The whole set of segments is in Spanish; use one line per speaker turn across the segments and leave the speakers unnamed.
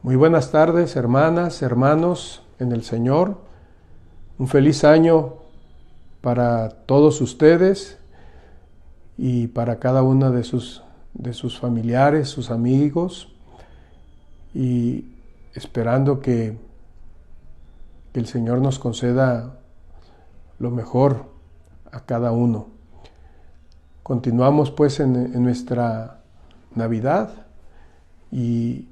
Muy buenas tardes, hermanas, hermanos en el Señor. Un feliz año para todos ustedes y para cada una de sus familiares, sus amigos, y esperando que el Señor nos conceda lo mejor a cada uno. Continuamos pues en nuestra Navidad y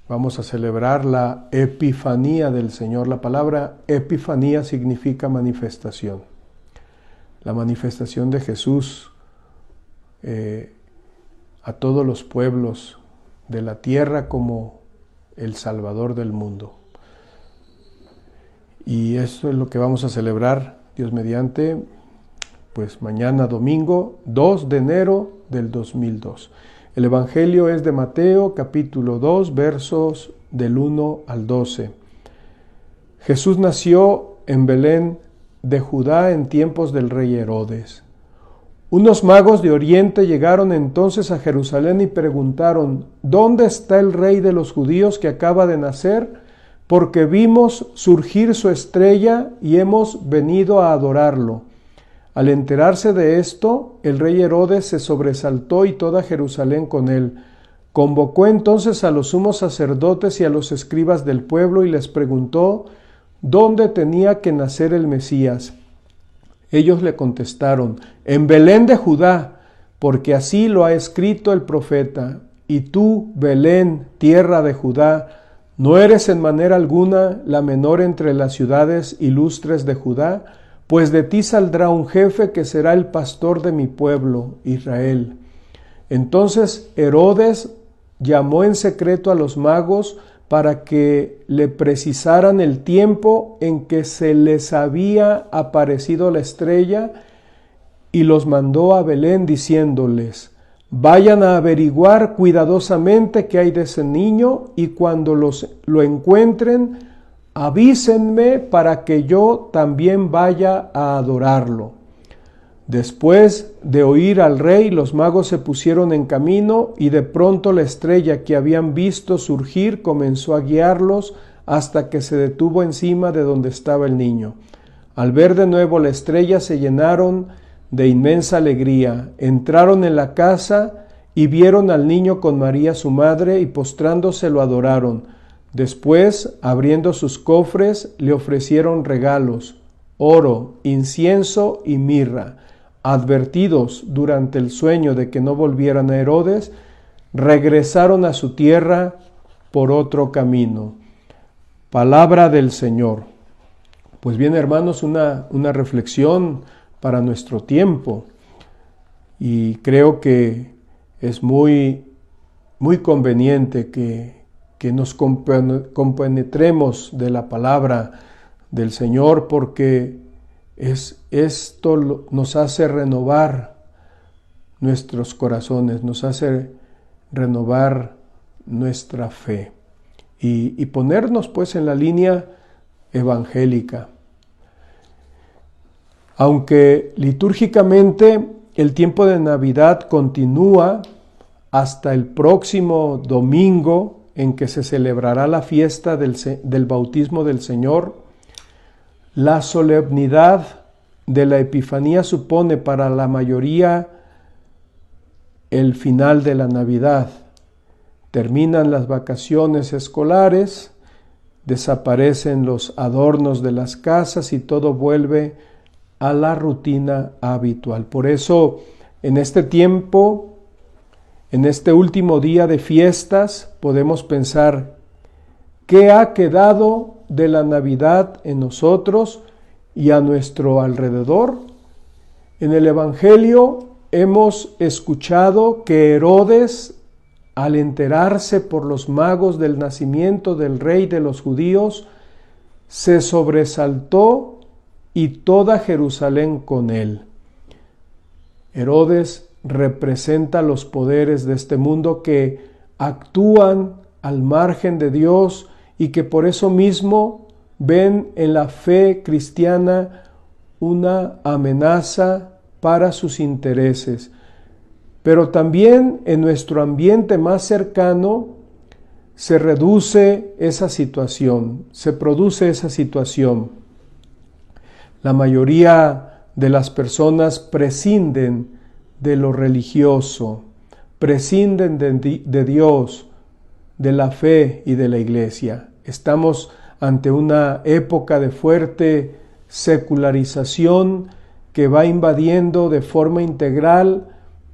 vamos a celebrar la Epifanía del Señor. La palabra Epifanía significa manifestación. La manifestación de Jesús a todos los pueblos de la tierra como el Salvador del mundo. Y eso es lo que vamos a celebrar, Dios mediante, pues mañana domingo 2 de enero del 2002. El Evangelio es de Mateo, capítulo 2, versos del 1 al 12. Jesús nació en Belén de Judá en tiempos del rey Herodes. Unos magos de Oriente llegaron entonces a Jerusalén y preguntaron: ¿dónde está el rey de los judíos que acaba de nacer? Porque vimos surgir su estrella y hemos venido a adorarlo. Al enterarse de esto, el rey Herodes se sobresaltó y toda Jerusalén con él. Convocó entonces a los sumos sacerdotes y a los escribas del pueblo y les preguntó dónde tenía que nacer el Mesías. Ellos le contestaron: en Belén de Judá, porque así lo ha escrito el profeta. Y tú, Belén, tierra de Judá, ¿no eres en manera alguna la menor entre las ciudades ilustres de Judá? Pues de ti saldrá un jefe que será el pastor de mi pueblo, Israel. Entonces Herodes llamó en secreto a los magos para que le precisaran el tiempo en que se les había aparecido la estrella y los mandó a Belén diciéndoles: vayan a averiguar cuidadosamente qué hay de ese niño y cuando lo encuentren, avísenme para que yo también vaya a adorarlo. Después de oír al rey, los magos se pusieron en camino y de pronto la estrella que habían visto surgir comenzó a guiarlos hasta que se detuvo encima de donde estaba el niño. Al ver de nuevo la estrella se llenaron de inmensa alegría. Entraron en la casa y vieron al niño con María su madre y postrándose lo adoraron. Después, abriendo sus cofres, le ofrecieron regalos: oro, incienso y mirra. Advertidos durante el sueño de que no volvieran a Herodes, regresaron a su tierra por otro camino. Palabra del Señor. Pues bien, hermanos, una reflexión para nuestro tiempo. Y creo que es muy conveniente que nos compenetremos de la palabra del Señor, porque esto nos hace renovar nuestros corazones, nos hace renovar nuestra fe y ponernos pues en la línea evangélica. Aunque litúrgicamente el tiempo de Navidad continúa hasta el próximo domingo, en que se celebrará la fiesta del bautismo del Señor, la solemnidad de la Epifanía supone para la mayoría el final de la Navidad. Terminan las vacaciones escolares, desaparecen los adornos de las casas y todo vuelve a la rutina habitual. Por eso, en este tiempo, en este último día de fiestas, podemos pensar: ¿qué ha quedado de la Navidad en nosotros y a nuestro alrededor? En el Evangelio hemos escuchado que Herodes, al enterarse por los magos del nacimiento del rey de los judíos, se sobresaltó y toda Jerusalén con él. Herodes representa los poderes de este mundo que actúan al margen de Dios y que por eso mismo ven en la fe cristiana una amenaza para sus intereses. Pero también en nuestro ambiente más cercano se reduce esa situación, se produce esa situación. La mayoría de las personas prescinden de lo religioso, prescinden de Dios, de la fe y de la iglesia. Estamos ante una época de fuerte secularización que va invadiendo de forma integral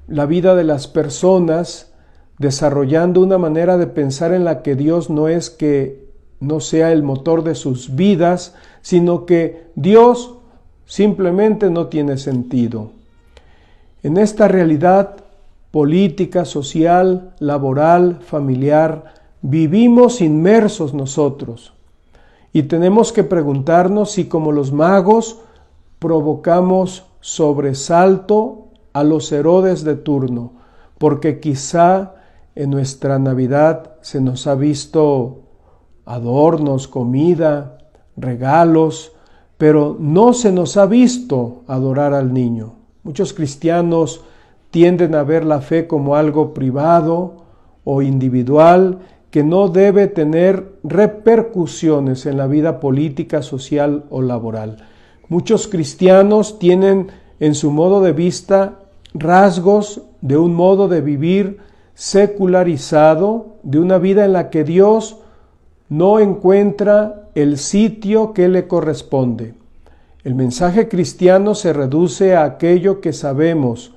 la vida de las personas, desarrollando una manera de pensar en la que Dios no es que no sea el motor de sus vidas, sino que Dios simplemente no tiene sentido. En esta realidad política, social, laboral, familiar, vivimos inmersos nosotros y tenemos que preguntarnos si, como los magos, provocamos sobresalto a los Herodes de turno, porque quizá en nuestra Navidad se nos ha visto adornos, comida, regalos, pero no se nos ha visto adorar al niño. Muchos cristianos tienden a ver la fe como algo privado o individual que no debe tener repercusiones en la vida política, social o laboral. Muchos cristianos tienen en su modo de vista rasgos de un modo de vivir secularizado, de una vida en la que Dios no encuentra el sitio que le corresponde. El mensaje cristiano se reduce a aquello que sabemos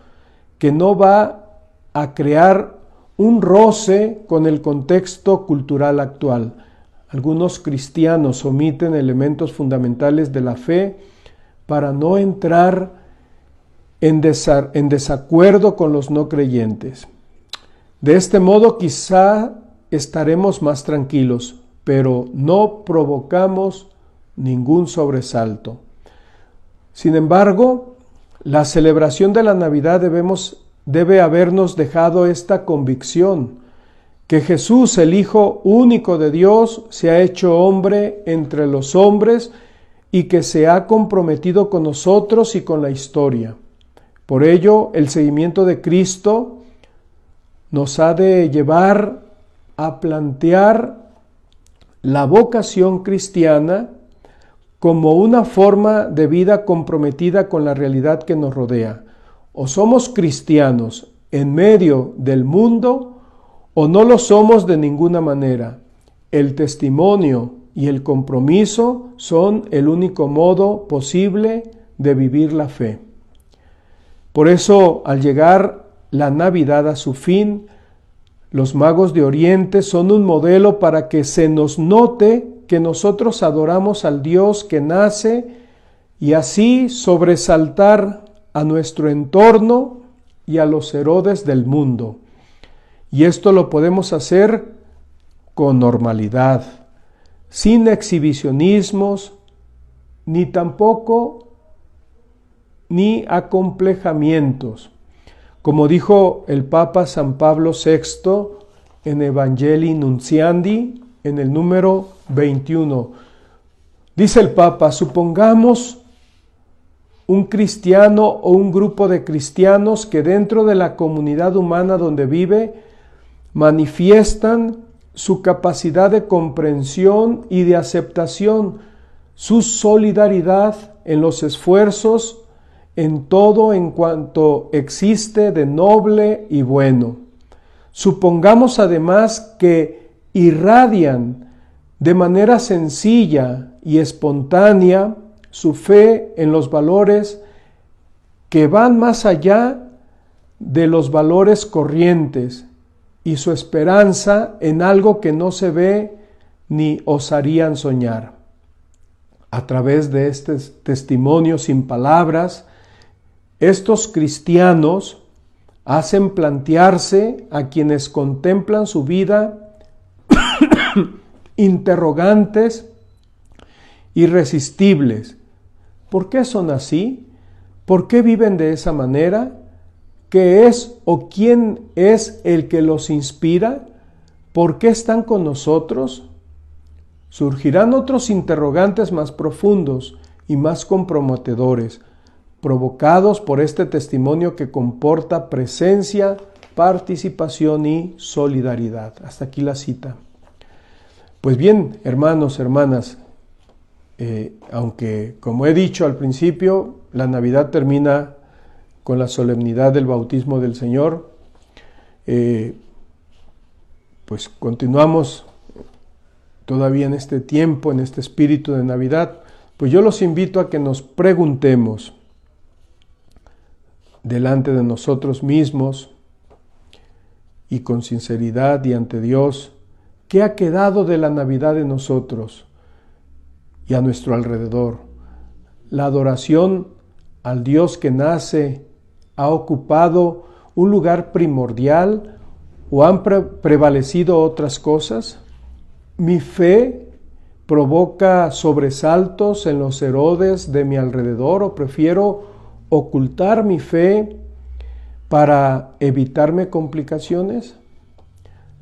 que no va a crear un roce con el contexto cultural actual. Algunos cristianos omiten elementos fundamentales de la fe para no entrar en desacuerdo con los no creyentes. De este modo quizá estaremos más tranquilos, pero no provocamos ningún sobresalto. Sin embargo, la celebración de la Navidad debe habernos dejado esta convicción, que Jesús, el Hijo único de Dios, se ha hecho hombre entre los hombres y que se ha comprometido con nosotros y con la historia. Por ello, el seguimiento de Cristo nos ha de llevar a plantear la vocación cristiana como una forma de vida comprometida con la realidad que nos rodea. O somos cristianos en medio del mundo o no lo somos de ninguna manera. El testimonio y el compromiso son el único modo posible de vivir la fe. Por eso, al llegar la Navidad a su fin, los magos de Oriente son un modelo para que se nos note que nosotros adoramos al Dios que nace y así sobresaltar a nuestro entorno y a los Herodes del mundo. Y esto lo podemos hacer con normalidad, sin exhibicionismos, ni tampoco ni acomplejamientos. Como dijo el Papa San Pablo VI en Evangelii Nuntiandi, en el número 21, dice el Papa: supongamos un cristiano o un grupo de cristianos que dentro de la comunidad humana donde vive manifiestan su capacidad de comprensión y de aceptación, su solidaridad en los esfuerzos, en todo en cuanto existe de noble y bueno. Supongamos además que irradian de manera sencilla y espontánea su fe en los valores que van más allá de los valores corrientes y su esperanza en algo que no se ve ni osarían soñar. A través de este testimonio sin palabras, estos cristianos hacen plantearse a quienes contemplan su vida interrogantes irresistibles. ¿Por qué son así? ¿Por qué viven de esa manera? ¿Qué es o quién es el que los inspira? ¿Por qué están con nosotros? Surgirán otros interrogantes más profundos y más comprometedores, provocados por este testimonio que comporta presencia, participación y solidaridad. Hasta aquí la cita. Pues bien, hermanos, hermanas, aunque como he dicho al principio, la Navidad termina con la solemnidad del bautismo del Señor, pues continuamos todavía en este tiempo, en este espíritu de Navidad. Pues yo los invito a que nos preguntemos delante de nosotros mismos y con sinceridad y ante Dios, ¿qué ha quedado de la Navidad en nosotros y a nuestro alrededor? La adoración al Dios que nace ha ocupado un lugar primordial o han prevalecido otras cosas. Mi fe provoca sobresaltos en los Herodes de mi alrededor o prefiero ocultar mi fe para evitarme complicaciones.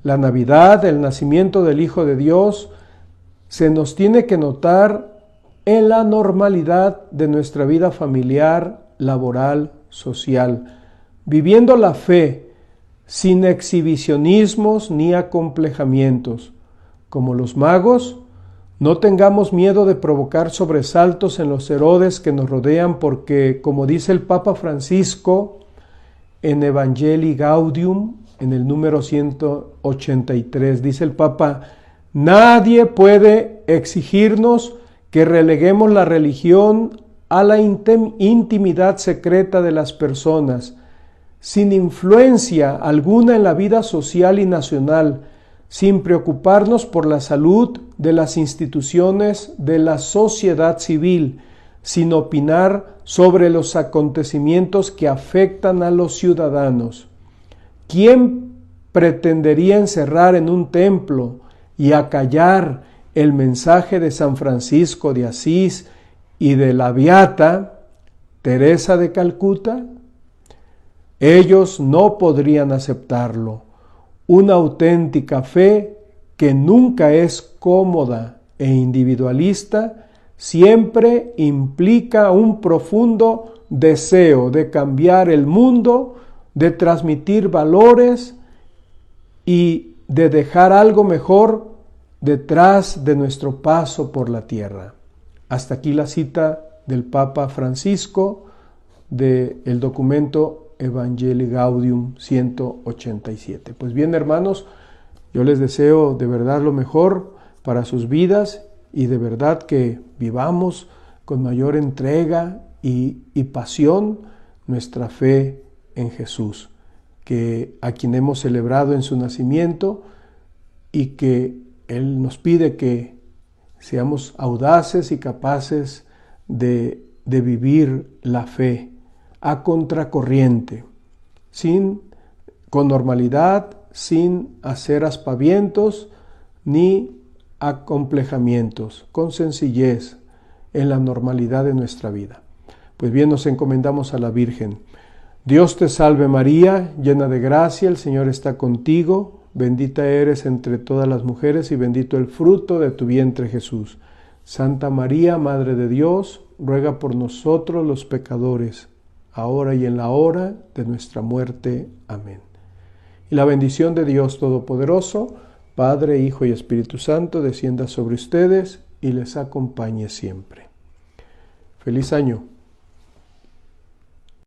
La Navidad, el nacimiento del Hijo de Dios, se nos tiene que notar en la normalidad de nuestra vida familiar, laboral, social, viviendo la fe sin exhibicionismos ni acomplejamientos. Como los magos, no tengamos miedo de provocar sobresaltos en los Herodes que nos rodean porque, como dice el Papa Francisco en Evangelii Gaudium, en el número 183, dice el Papa, nadie puede exigirnos que releguemos la religión a la intimidad secreta de las personas, sin influencia alguna en la vida social y nacional, sin preocuparnos por la salud de las instituciones de la sociedad civil, sin opinar sobre los acontecimientos que afectan a los ciudadanos. ¿Quién pretendería encerrar en un templo y acallar el mensaje de San Francisco de Asís y de la beata Teresa de Calcuta? Ellos no podrían aceptarlo. Una auténtica fe que nunca es cómoda e individualista, siempre implica un profundo deseo de cambiar el mundo, de transmitir valores y de dejar algo mejor detrás de nuestro paso por la tierra. Hasta aquí la cita del Papa Francisco del documento Evangelii Gaudium 187. Pues bien, hermanos, yo les deseo de verdad lo mejor para sus vidas y de verdad que vivamos con mayor entrega y pasión nuestra fe en Jesús, que a quien hemos celebrado en su nacimiento y que Él nos pide que seamos audaces y capaces de vivir la fe a contracorriente, con normalidad, sin hacer aspavientos ni acomplejamientos, con sencillez en la normalidad de nuestra vida. Pues bien, nos encomendamos a la Virgen. Dios te salve María, llena de gracia, el Señor está contigo, bendita eres entre todas las mujeres y bendito el fruto de tu vientre Jesús. Santa María, Madre de Dios, ruega por nosotros los pecadores, ahora y en la hora de nuestra muerte. Amén. Y la bendición de Dios Todopoderoso, Padre, Hijo y Espíritu Santo, descienda sobre ustedes y les acompañe siempre. Feliz año.